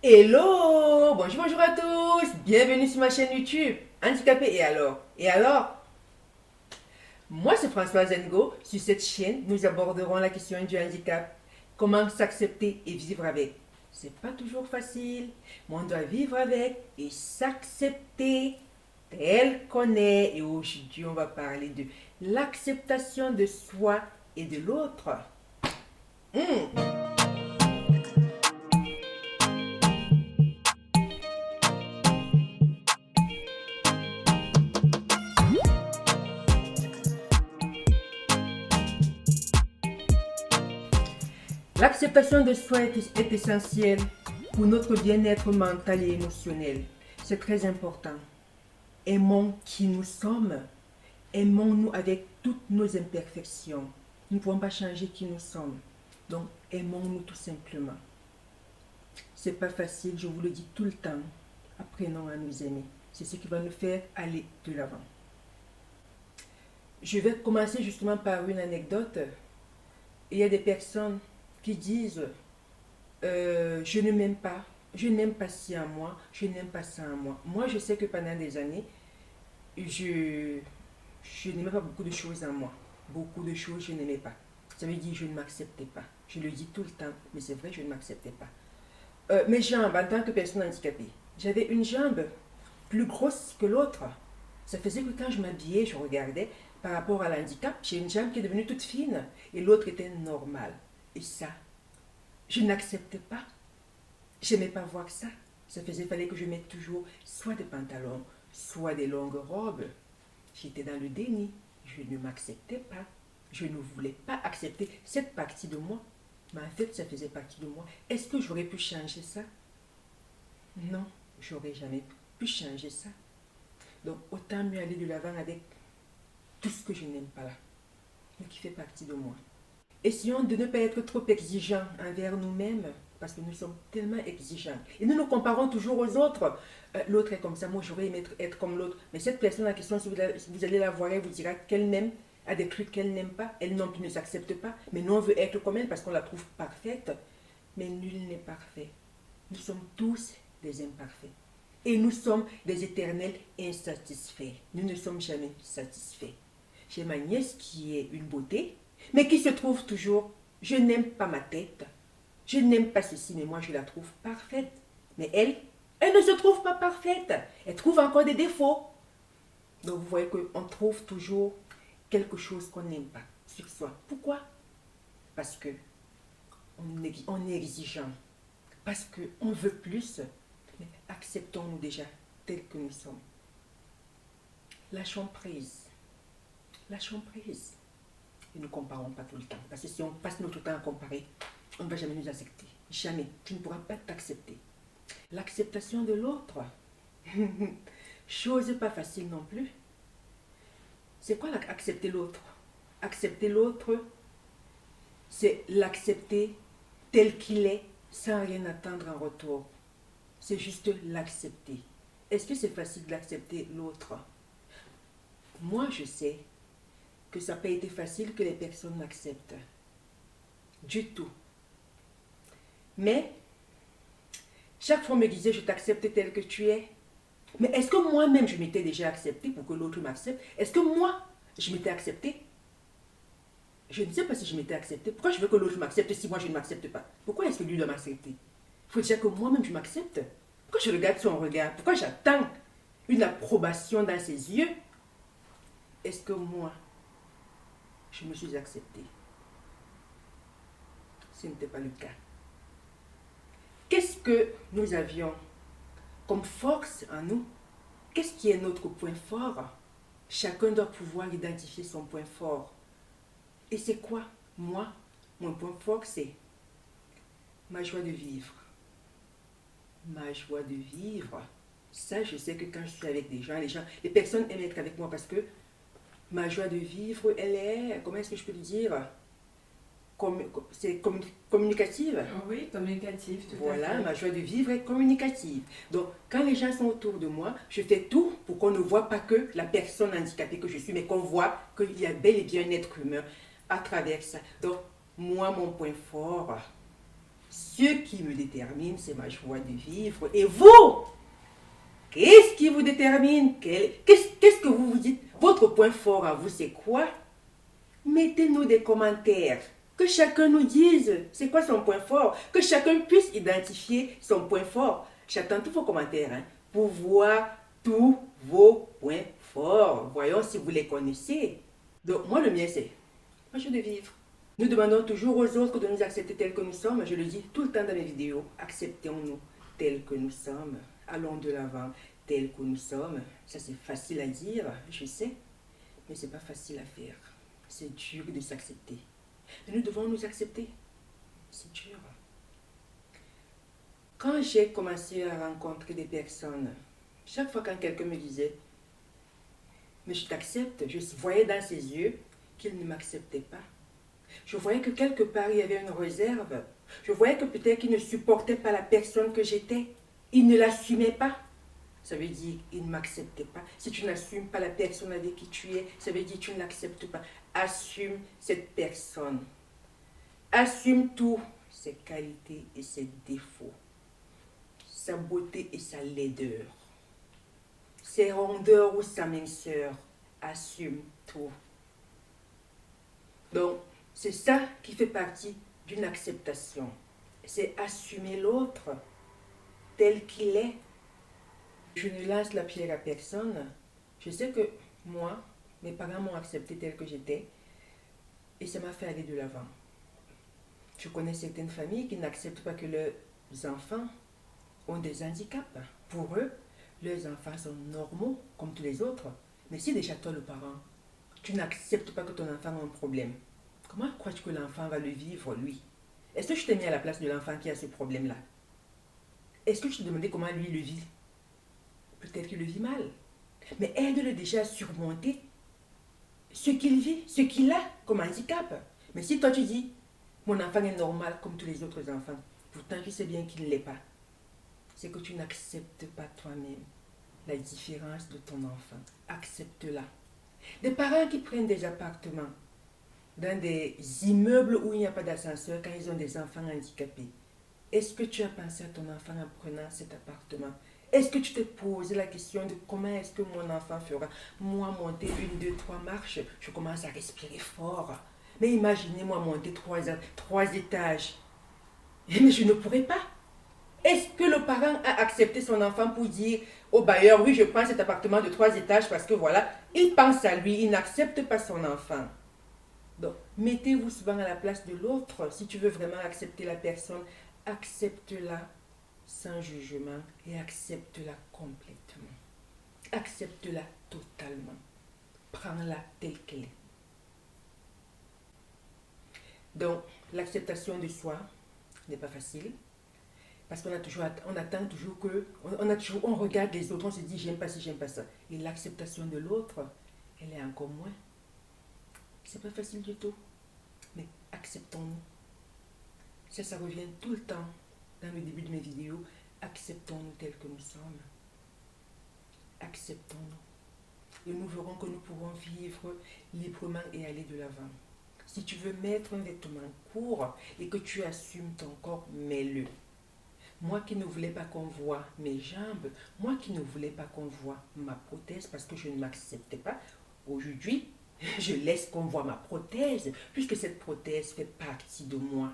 Hello, bonjour à tous, bienvenue sur ma chaîne YouTube, Handicapé et alors? Moi c'est Françoise Ngo, sur cette chaîne nous aborderons la question du handicap, comment s'accepter et vivre avec. C'est pas toujours facile, mais on doit vivre avec et s'accepter tel qu'on est. Et aujourd'hui on va parler de l'acceptation de soi et de l'autre. L'acceptation de soi est essentielle pour notre bien-être mental et émotionnel. C'est très important. Aimons qui nous sommes. Aimons-nous avec toutes nos imperfections. Nous ne pouvons pas changer qui nous sommes. Donc, aimons-nous tout simplement. C'est pas facile, je vous le dis tout le temps. Apprenons à nous aimer. C'est ce qui va nous faire aller de l'avant. Je vais commencer justement par une anecdote. Il y a des personnes qui disent je ne m'aime pas, je n'aime pas ci en moi, je n'aime pas ça en moi. Moi, je sais que pendant des années, je n'aimais pas beaucoup de choses en moi. Beaucoup de choses, je n'aimais pas. Ça veut dire que je ne m'acceptais pas. Je le dis tout le temps, mais c'est vrai, je ne m'acceptais pas. Mes jambes, en tant que personne handicapée, j'avais une jambe plus grosse que l'autre. Ça faisait que quand je m'habillais, je regardais par rapport à l'handicap, j'ai une jambe qui est devenue toute fine et l'autre était normale. Et ça, je n'acceptais pas. Je n'aimais pas voir ça. Ça faisait, fallait que je mette toujours soit des pantalons, soit des longues robes. J'étais dans le déni. Je ne m'acceptais pas. Je ne voulais pas accepter cette partie de moi. Mais en fait, ça faisait partie de moi. Est-ce que j'aurais pu changer ça? Non, j'aurais jamais pu changer ça. Donc, autant mieux aller de l'avant avec tout ce que je n'aime pas là, mais qui fait partie de moi. Essayons de ne pas être trop exigeants envers nous-mêmes, parce que nous sommes tellement exigeants. Et nous nous comparons toujours aux autres. L'autre est comme ça, moi j'aurais aimé être comme l'autre. Mais cette personne en question, si vous allez la voir, elle vous dira qu'elle n'aime, a des trucs qu'elle n'aime pas. Elle non plus ne s'accepte pas. Mais nous on veut être comme elle parce qu'on la trouve parfaite. Mais nul n'est parfait. Nous sommes tous des imparfaits. Et nous sommes des éternels insatisfaits. Nous ne sommes jamais satisfaits. J'ai ma nièce qui est une beauté, mais qui se trouve toujours, je n'aime pas ma tête, je n'aime pas ceci, mais moi je la trouve parfaite. Mais elle ne se trouve pas parfaite, elle trouve encore des défauts. Donc vous voyez qu'on trouve toujours quelque chose qu'on n'aime pas sur soi. Pourquoi? Parce que on est exigeant, parce qu'on veut plus, mais acceptons-nous déjà tels que nous sommes. Lâchons prise, lâchons prise. Et ne comparons pas tout le temps. Parce que si on passe notre temps à comparer, on ne va jamais nous accepter. Jamais. Tu ne pourras pas t'accepter. L'acceptation de l'autre. Chose pas facile non plus. C'est quoi accepter l'autre? Accepter l'autre, c'est l'accepter tel qu'il est, sans rien attendre en retour. C'est juste l'accepter. Est-ce que c'est facile d'accepter l'autre? Moi, je sais que ça n'a pas été facile que les personnes m'acceptent. Du tout. Mais, chaque fois on me disait, je t'accepte tel que tu es. Mais est-ce que moi-même, je m'étais déjà accepté pour que l'autre m'accepte? Est-ce que moi, je m'étais accepté? Je ne sais pas si je m'étais accepté. Pourquoi je veux que l'autre m'accepte si moi je ne m'accepte pas? Pourquoi est-ce que lui doit m'accepter? Il faut déjà que moi-même je m'accepte. Pourquoi je regarde son regard? Pourquoi j'attends une approbation dans ses yeux? Est-ce que moi, je me suis accepté? Ce n'était pas le cas. Qu'est-ce que nous avions comme force en nous? Qu'est-ce qui est notre point fort? Chacun doit pouvoir identifier son point fort. Et c'est quoi? Moi, mon point fort, c'est ma joie de vivre. Ma joie de vivre. Ça, je sais que quand je suis avec des gens, les personnes aiment être avec moi parce que ma joie de vivre, elle est, comment est-ce que je peux le dire? C'est communicative. Oui, communicatif, tout à Voilà, fait. ma joie de vivre est communicative. Donc, quand les gens sont autour de moi, je fais tout pour qu'on ne voit pas que la personne handicapée que je suis, mais qu'on voit qu'il y a bel et bien un être humain à travers ça. Donc, moi, mon point fort, Ce qui me détermine, c'est ma joie de vivre. Et vous, qu'est-ce qui vous détermine? Qu'est-ce que vous vous dites? Votre point fort à vous, c'est quoi? Mettez-nous des commentaires. Que chacun nous dise c'est quoi son point fort. Que chacun puisse identifier son point fort. J'attends tous vos commentaires pour voir tous vos points forts. Voyons si vous les connaissez. Donc, moi, le mien, c'est ma joie de vivre. Nous demandons toujours aux autres de nous accepter tels que nous sommes. Je le dis tout le temps dans mes vidéos. Acceptons-nous tels que nous sommes. Allons de l'avant tels que nous sommes. Ça, c'est facile à dire, je sais. Mais c'est pas facile à faire. C'est dur de s'accepter. Mais nous devons nous accepter. C'est dur. Quand j'ai commencé à rencontrer des personnes, chaque fois quand quelqu'un me disait « Mais je t'accepte », je voyais dans ses yeux qu'il ne m'acceptait pas. Je voyais que quelque part il y avait une réserve. Je voyais que peut-être qu'il ne supportait pas la personne que j'étais. Il ne l'assumait pas. Ça veut dire qu'il ne m'acceptait pas. Si tu n'assumes pas la personne avec qui tu es, ça veut dire que tu ne l'acceptes pas. Assume cette personne. Assume tout, ses qualités et ses défauts. Sa beauté et sa laideur. Ses rondeurs ou sa minceur. Assume tout. Donc, c'est ça qui fait partie d'une acceptation. C'est assumer l'autre tel qu'il est. Je ne lance la pierre à personne. Je sais que moi, mes parents m'ont accepté tel que j'étais et ça m'a fait aller de l'avant. Je connais certaines familles qui n'acceptent pas que leurs enfants ont des handicaps. Pour eux, leurs enfants sont normaux comme tous les autres. Mais si déjà toi, le parent, tu n'acceptes pas que ton enfant a un problème, comment crois-tu que l'enfant va le vivre, lui? Est-ce que je t'ai mis à la place de l'enfant qui a ce problème-là? Est-ce que je te demandais comment lui le vit? Peut-être qu'il le vit mal. Mais aide-le déjà à surmonter ce qu'il vit, ce qu'il a comme handicap. Mais si toi tu dis, mon enfant est normal comme tous les autres enfants, pourtant tu sais bien qu'il ne l'est pas, c'est que tu n'acceptes pas toi-même la différence de ton enfant. Accepte-la. Des parents qui prennent des appartements dans des immeubles où il n'y a pas d'ascenseur quand ils ont des enfants handicapés. Est-ce que tu as pensé à ton enfant en prenant cet appartement? Est-ce que tu t'es posé la question de comment est-ce que mon enfant fera? Moi, monter 1, 2, 3 marches, je commence à respirer fort. Mais imaginez-moi monter 3 étages. Mais je ne pourrais pas. Est-ce que le parent a accepté son enfant pour dire au bailleur, oui, je prends cet appartement de 3 étages parce que voilà, il pense à lui, il n'accepte pas son enfant. Donc, mettez-vous souvent à la place de l'autre. Si tu veux vraiment accepter la personne, accepte-la sans jugement et accepte-la complètement. Accepte-la totalement. Prends-la telle qu'elle est. Donc, l'acceptation de soi n'est pas facile parce qu'on attend toujours que, on regarde les autres, on se dit j'aime pas ci, j'aime pas ça. Et l'acceptation de l'autre, elle est encore moins. C'est pas facile du tout, mais acceptons-nous. Ça revient tout le temps dans le début de mes vidéos. Acceptons-nous tels que nous sommes. Acceptons-nous. Et nous verrons que nous pourrons vivre librement et aller de l'avant. Si tu veux mettre un vêtement court et que tu assumes ton corps, mets-le. Moi qui ne voulais pas qu'on voie mes jambes, moi qui ne voulais pas qu'on voie ma prothèse parce que je ne m'acceptais pas, aujourd'hui, je laisse qu'on voie ma prothèse puisque cette prothèse fait partie de moi.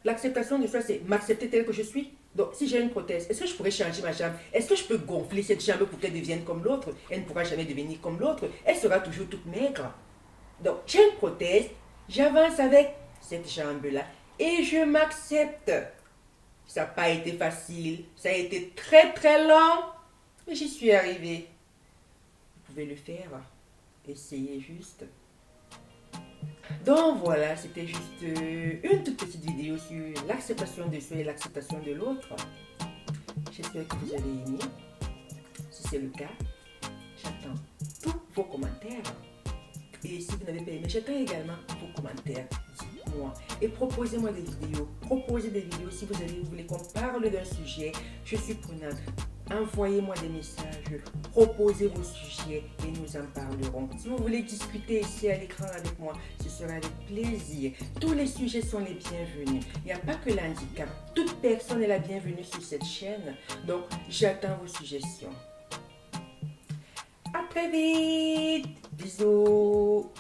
L'acceptation de soi, c'est m'accepter tel que je suis. Donc, si j'ai une prothèse, est-ce que je pourrais changer ma jambe? Est-ce que je peux gonfler cette jambe pour qu'elle devienne comme l'autre? Elle ne pourra jamais devenir comme l'autre. Elle sera toujours toute maigre. Donc, j'ai une prothèse, j'avance avec cette jambe-là et je m'accepte. Ça n'a pas été facile, ça a été très très long, mais j'y suis arrivée. Vous pouvez le faire, essayez juste. Donc voilà, c'était juste une toute petite vidéo sur l'acceptation de soi et l'acceptation de l'autre. J'espère que vous avez aimé. Si c'est le cas, j'attends tous vos commentaires. Et si vous n'avez pas aimé, j'attends également vos commentaires. Dites-moi et proposez-moi des vidéos. Proposez des vidéos si vous voulez qu'on parle d'un sujet. Je suis prenante. envoyez-moi des messages, proposez vos sujets et nous en parlerons. Si vous voulez discuter ici à l'écran avec moi, ce sera avec plaisir. Tous les sujets sont les bienvenus. Il n'y a pas que l'handicap. Toute personne est la bienvenue sur cette chaîne. Donc, j'attends vos suggestions. À très vite. Bisous.